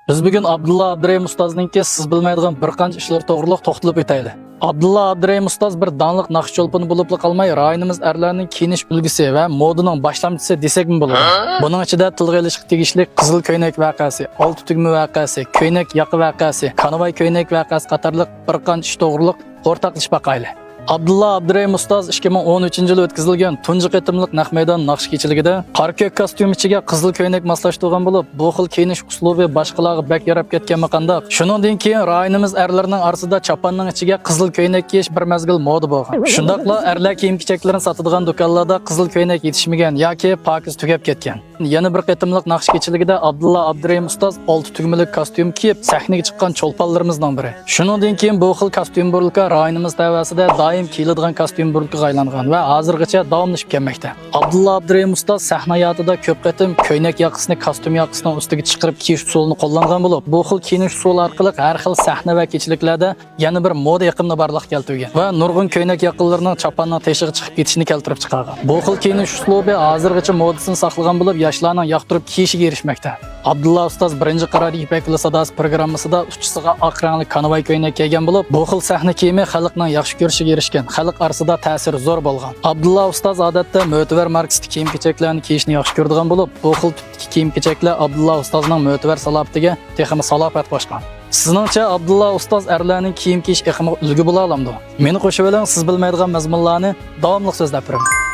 Biz bugun Abdulla Abdurahim ustozninki siz bilmaydigan bir qancha ishlar to'g'riliq to'xtalib o'taylik. Abdulla Abdurahim ustoz bir danliq naqshcholpon bo'lib qolmay, rayonimiz erlarining kiyinish ulgisi va modaning boshlamchisi desakmi bo'ladi. Buning ichida tilga ilishga tegishli qizil ko'ynak voqeasi, olti tugma voqeasi, ko'ynak yoqi voqeasi, konvoy ko'ynak voqeasi qatorliq bir qancha ish to'g'riliq o'rtaqlashib baqayli. Abdulla Abdurahim ustoz 2013-yil o'tkazilgan tunji qitimliq naq maydon naqsh kechiligida qora-ko'k kostyum ichiga qizil ko'ynak moslashtirgan bo'lib, bu xil kiyinish uslubi boshqalarga bak yarab ketgan maqanda. Shuningdan keyin rayonimiz erlarining orasida chaponning ichiga qizil ko'ynak kiyish bir mezgil moda bo'lgan. Shundaqla erlar kiyim-kechaklarini sotadigan do'konlarda qizil ko'ynak yetishmagan yoki pakiz tugab ketgan. Yana bir qitimliq naqsh kechiligida Abdulla Abdurahim ustoz olti tugmalik kostyum kiyib sahnaga chiqqan cho'lponlarimizdan biri. Shuningdan keyin bu xil kostyum burulka rayonimiz tavasida kiyiladigan kostyum burulkaga aylangan va hozirgacha davomlashib kelmoqda. Abdulla Abdurahim ustoz sahna hayotida ko'p qatim ko'ynak yoqasini kostyum yoqasining ustiga chiqarib kiyish usulini qo'llangan bo'lib, bu xil kiyinish usuli orqali har xil sahna va kechiliklarda yana bir moda yiqimni barliq keltirgan va nurg'un ko'ynak yoqilarining chaponning teshig'i chiqib ketishini keltirib chiqargan. Bu xil kiyinish uslubi hozirgacha modasini saqlagan bo'lib, yoshlarning yoqtirib kiyishiga erishmoqda. Abdulla ustoz birinchi qaror ipak sadosi programmasida uchisiga oq rangli konvoy ko'ynak kiygan bo'lib, bu xil sahna kiyimi xalqning yaxshi ko'rishiga erishgan. Xalq orasida ta'siri zo'r bo'lgan. Abdulla ustoz odatda mo'tabar marksist kiyim-kechaklarni kiyishni yaxshi ko'radigan bo'lib, bu xil tipdagi kiyim-kechaklar Abdulla ustozning mo'tabar salobatiga texmi salofat qo'shgan. Sizningcha Abdulla ustoz erlarning kiyim kiyish iqimiga ulgu bo'la olamdi? Meni qo'shib oling, siz bilmaydigan mazmunlarni davomli so'zlab turing.